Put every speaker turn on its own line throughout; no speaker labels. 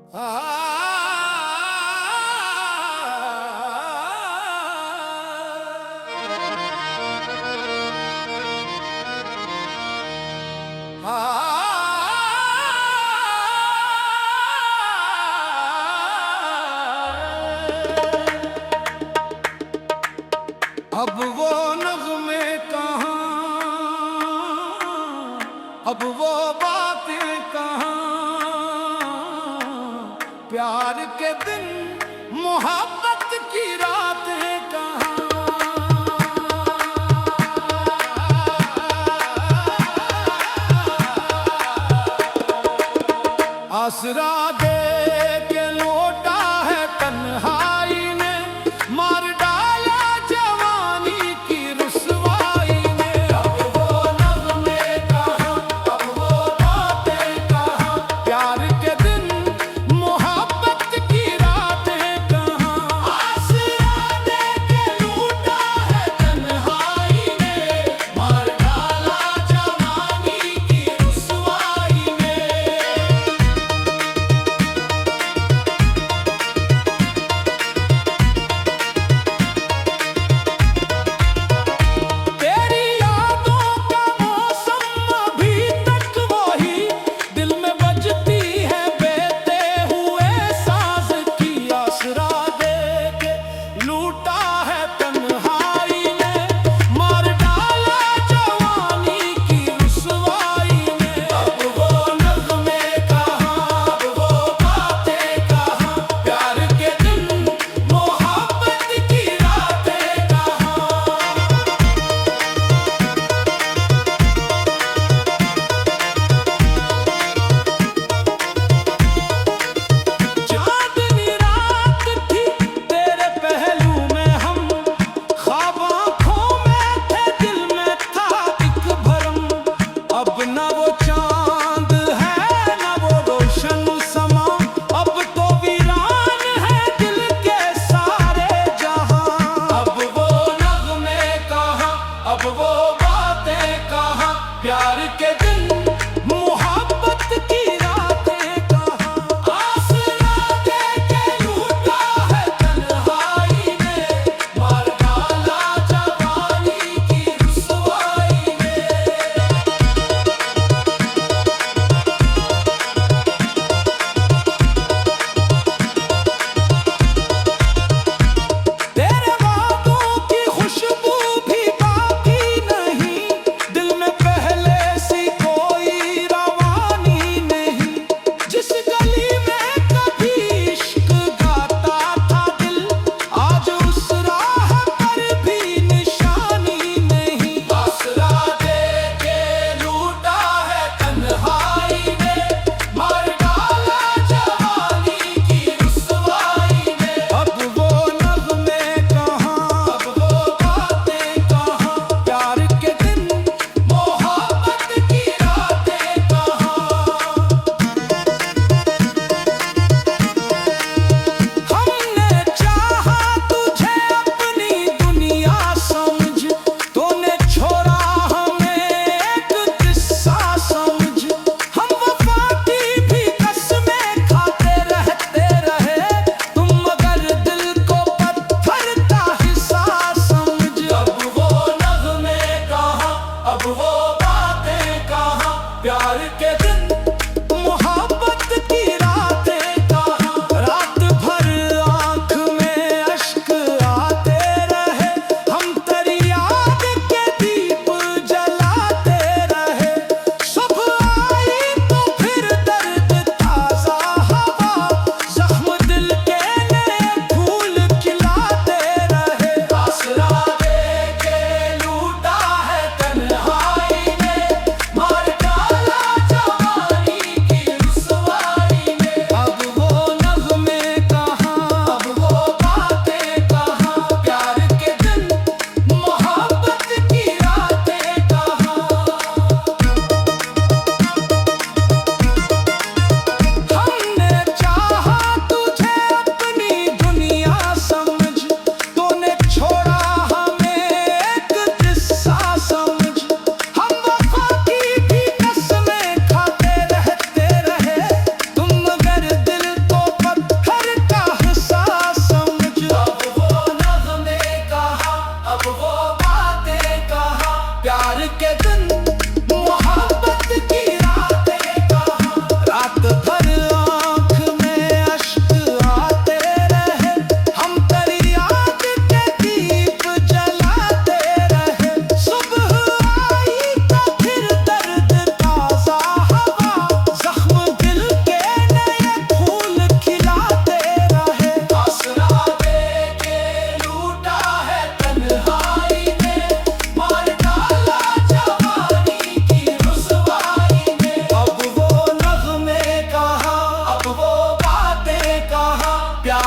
अब वो नग़्मे कहाँ, अब वो बातें कहाँ, प्यार के दिन मोहब्बत की रातें कहाँ। आसरा दे के लौटा है तन्हाई ने, मार डाला जवानी की रुसवाई ने। अब वो नग़्मे कहाँ, अब वो बातें कहाँ, प्यार के दिन मोहब्बत की रातें कहाँ। आसरा दे के लौटा है तन्हाई ने, मार डाला जवानी की रुसवाई ने।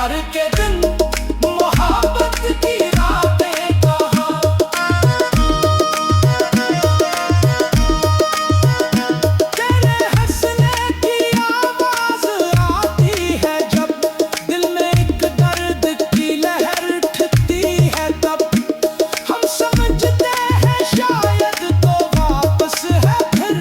प्यार के दिन मोहब्बत की रातें कहाँ। तेरे हंसने की आवाज आती है जब दिल में एक दर्द की लहर उठती है, तब हम समझते हैं शायद तो वापस है फिर,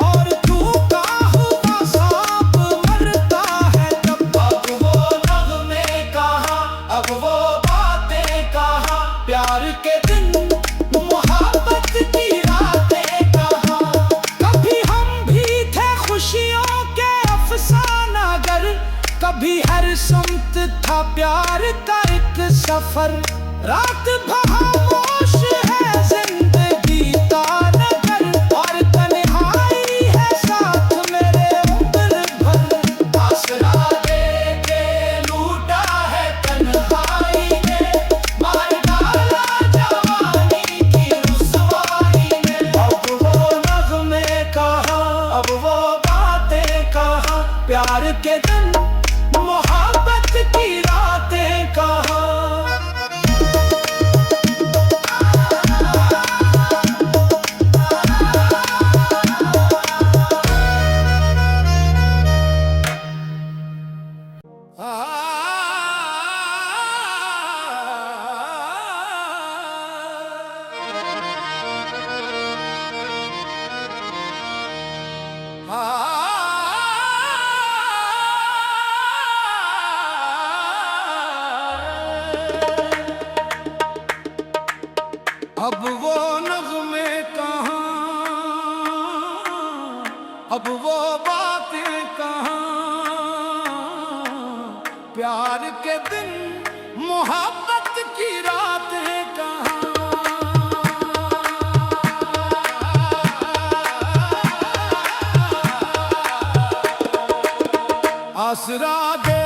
और तू का हुआ सांप मरता है तब। अब वो नगमे कहाँ, अब वो बातें कहाँ, प्यार के दिन मोहब्बत की रातें कहाँ। कभी हम भी थे खुशियों के अफसानागर, कभी हर सुमत था प्यार का एक सफर। रात खामोश है जिंदगी तानगर, और तन्हाई है साथ मेरे उम्र भर। आसरा दे के लूटा है तन्हाई ने, मार डाला जवानी की रुसवाई ने। अब वो नगमे कहाँ, अब वो बातें कहाँ, प्यार के दिन मोहब्बत की रातें कहाँ। अब वो नगमे कहाँ, अब वो बातें कहाँ, प्यार के दिन मोहब्बत की रातें कहाँ। आसरा दे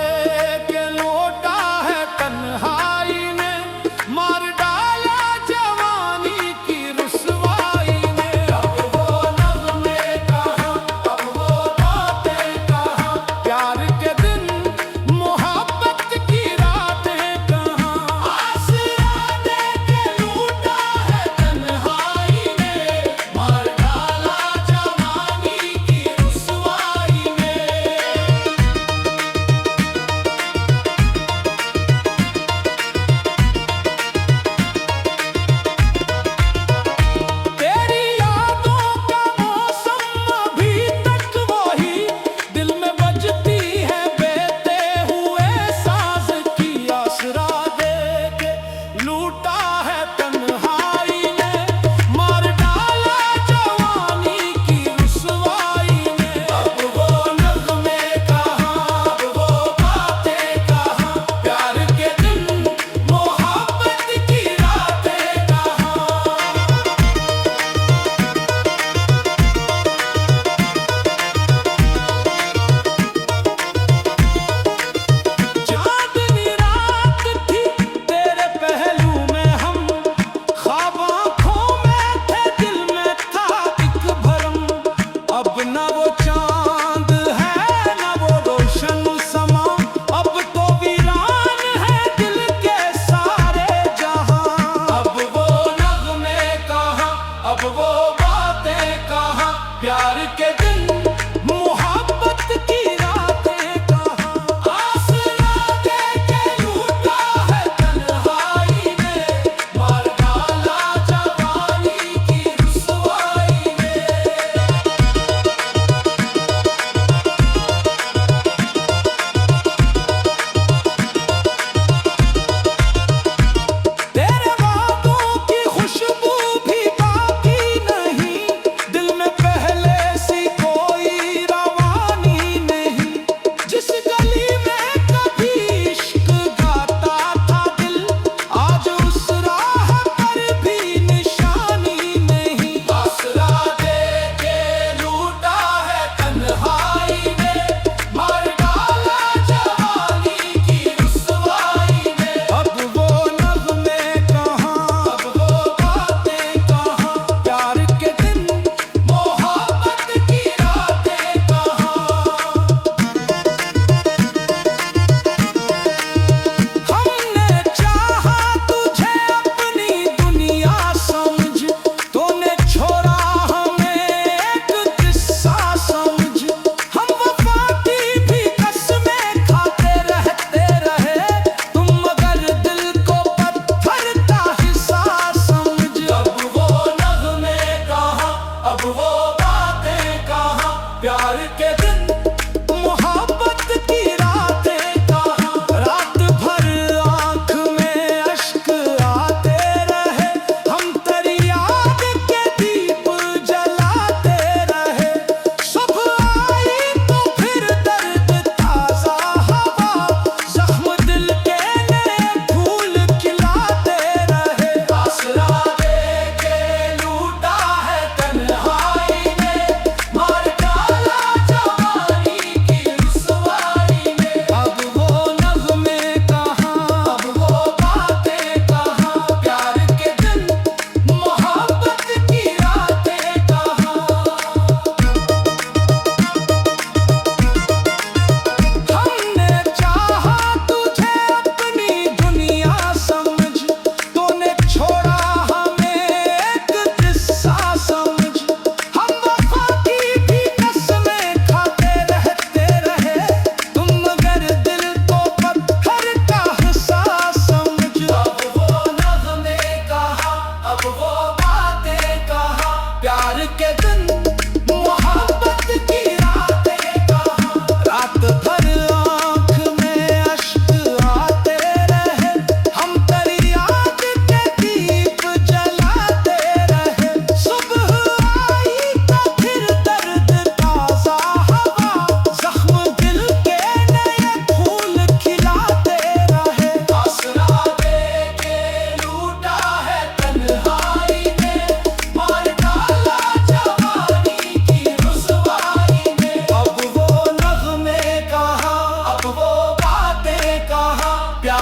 के लौटा है तन्हाई ने, मार डाला जवानी की रुसवाई ने। अब वो नगमे कहाँ, अब वो बातें कहाँ, प्यार के दिन मोहब्बत की रातें कहाँ। आसरा दे के लूटा है तन्हाई ने, मार डाला जवानी की रुसवाई ने।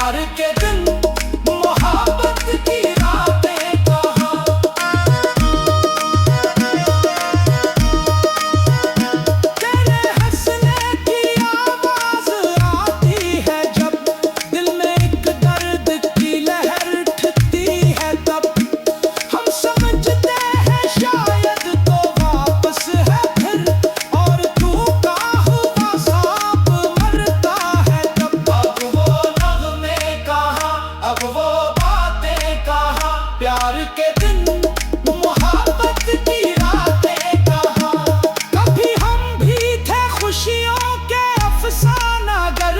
प्यार के दिन मोहब्बत की रातें कहाँ। तेरे हंसने की आवाज आती है जब दिल में एक दर्द की लहर उठती है, तब हम समझते हैं शायद तो वापस है फिर, और तू का हुआ सांप मरता है तब। अब वो नगमे कहाँ, अब वो बातें कहाँ, प्यार के दिन मोहब्बत की रातें कहाँ। कभी हम भी थे खुशियों के अफसानागर,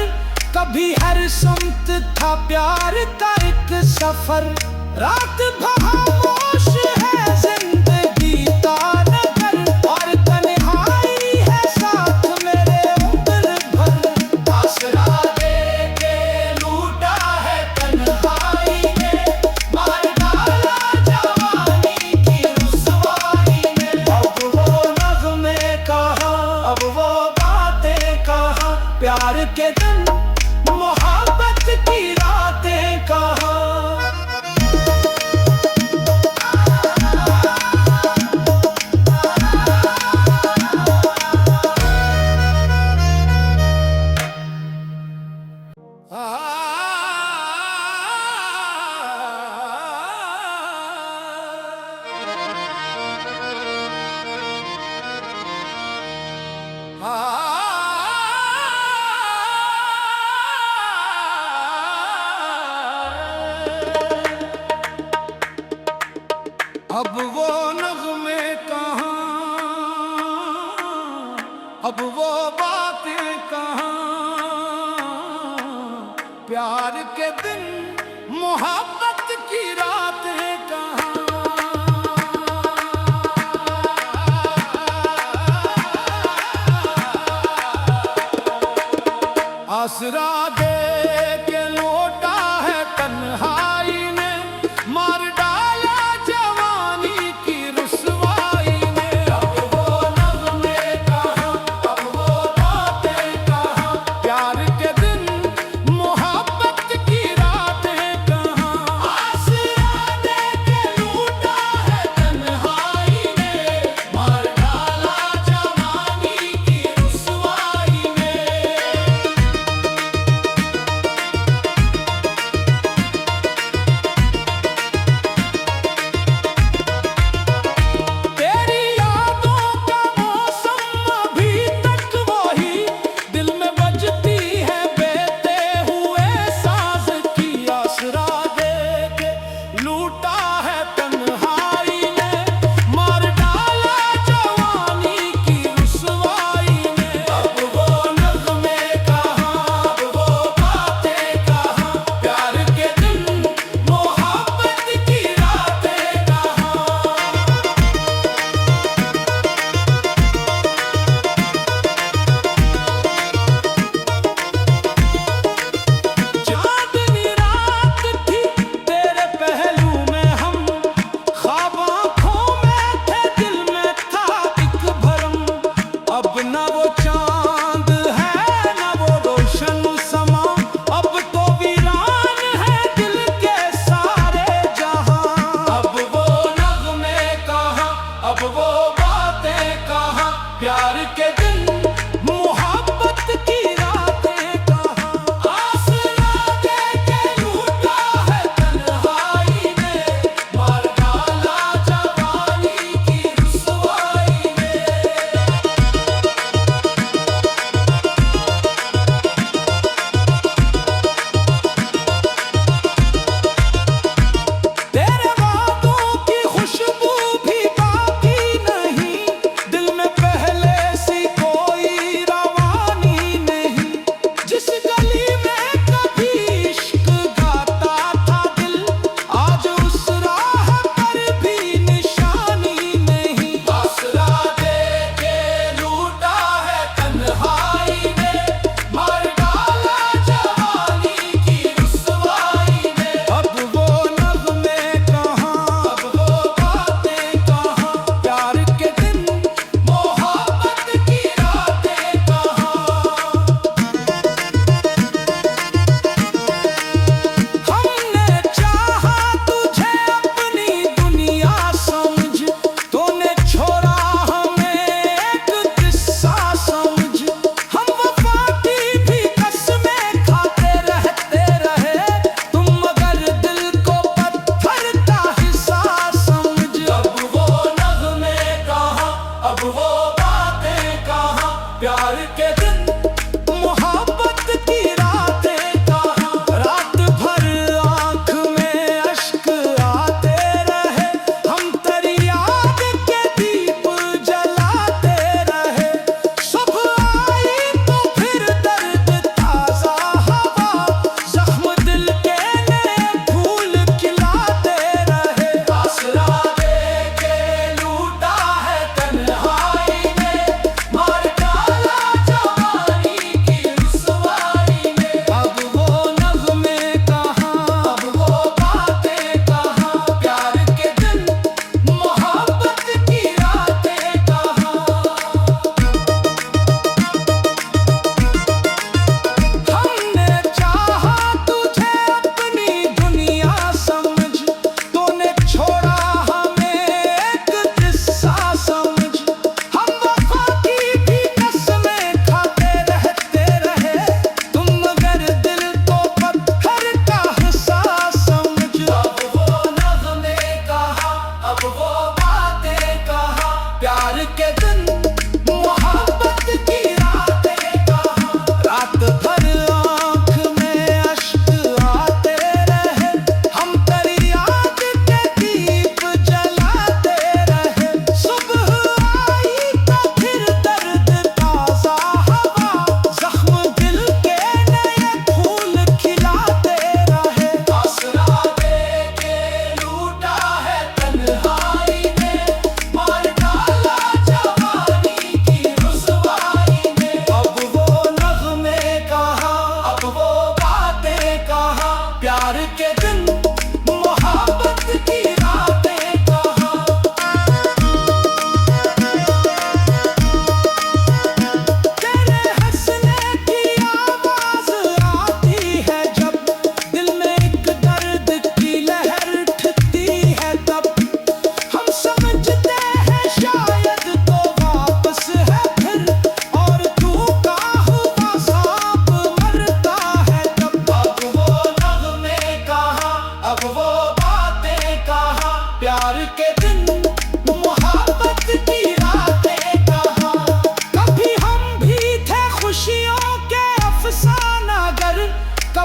कभी हर सुमत था प्यार का एक सफर। रात खामोश है जिंदगी तानगर, और तन्हाई है साथ मेरे उम्र भर। आसरा दे के लूटा है तन्हाई ने, मार डाला जवानी की रुसवाई ने। अब वो नगमे कहाँ, अब वो बातें कहाँ, प्यार के दिन मोहब्बत की रातें कहाँ। अब वो नगमे कहाँ, अब वो बातें कहाँ, प्यार के दिन मोहब्बत की रातें कहाँ। आसरा दे के लौटा है तन्हाई ने, मार डाला जवानी की रुसवाई ने। अब वो नगमे कहाँ, अब वो बातें कहाँ, प्यार के दिन मोहब्बत की रातें कहाँ। आसरा दे के लूटा है तन्हाई ने, मार डाला जवानी की रुसवाई ने।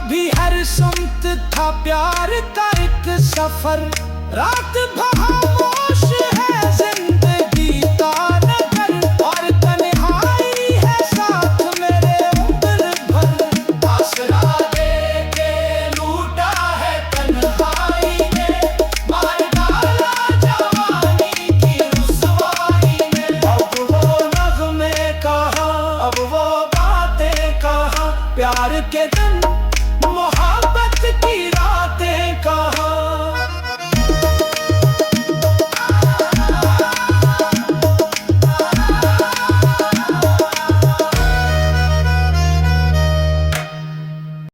कभी हर सुमत था प्यार का एक सफर, रात खामोश है जिंदगी का नगर, और तन्हाई है साथ मेरे उम्र भर। आसरा दे के लूटा है तन्हाई ने, मार डाला जवानी की रुसवाई में। अब वो नगमे कहाँ, अब वो बातें कहाँ, प्यार के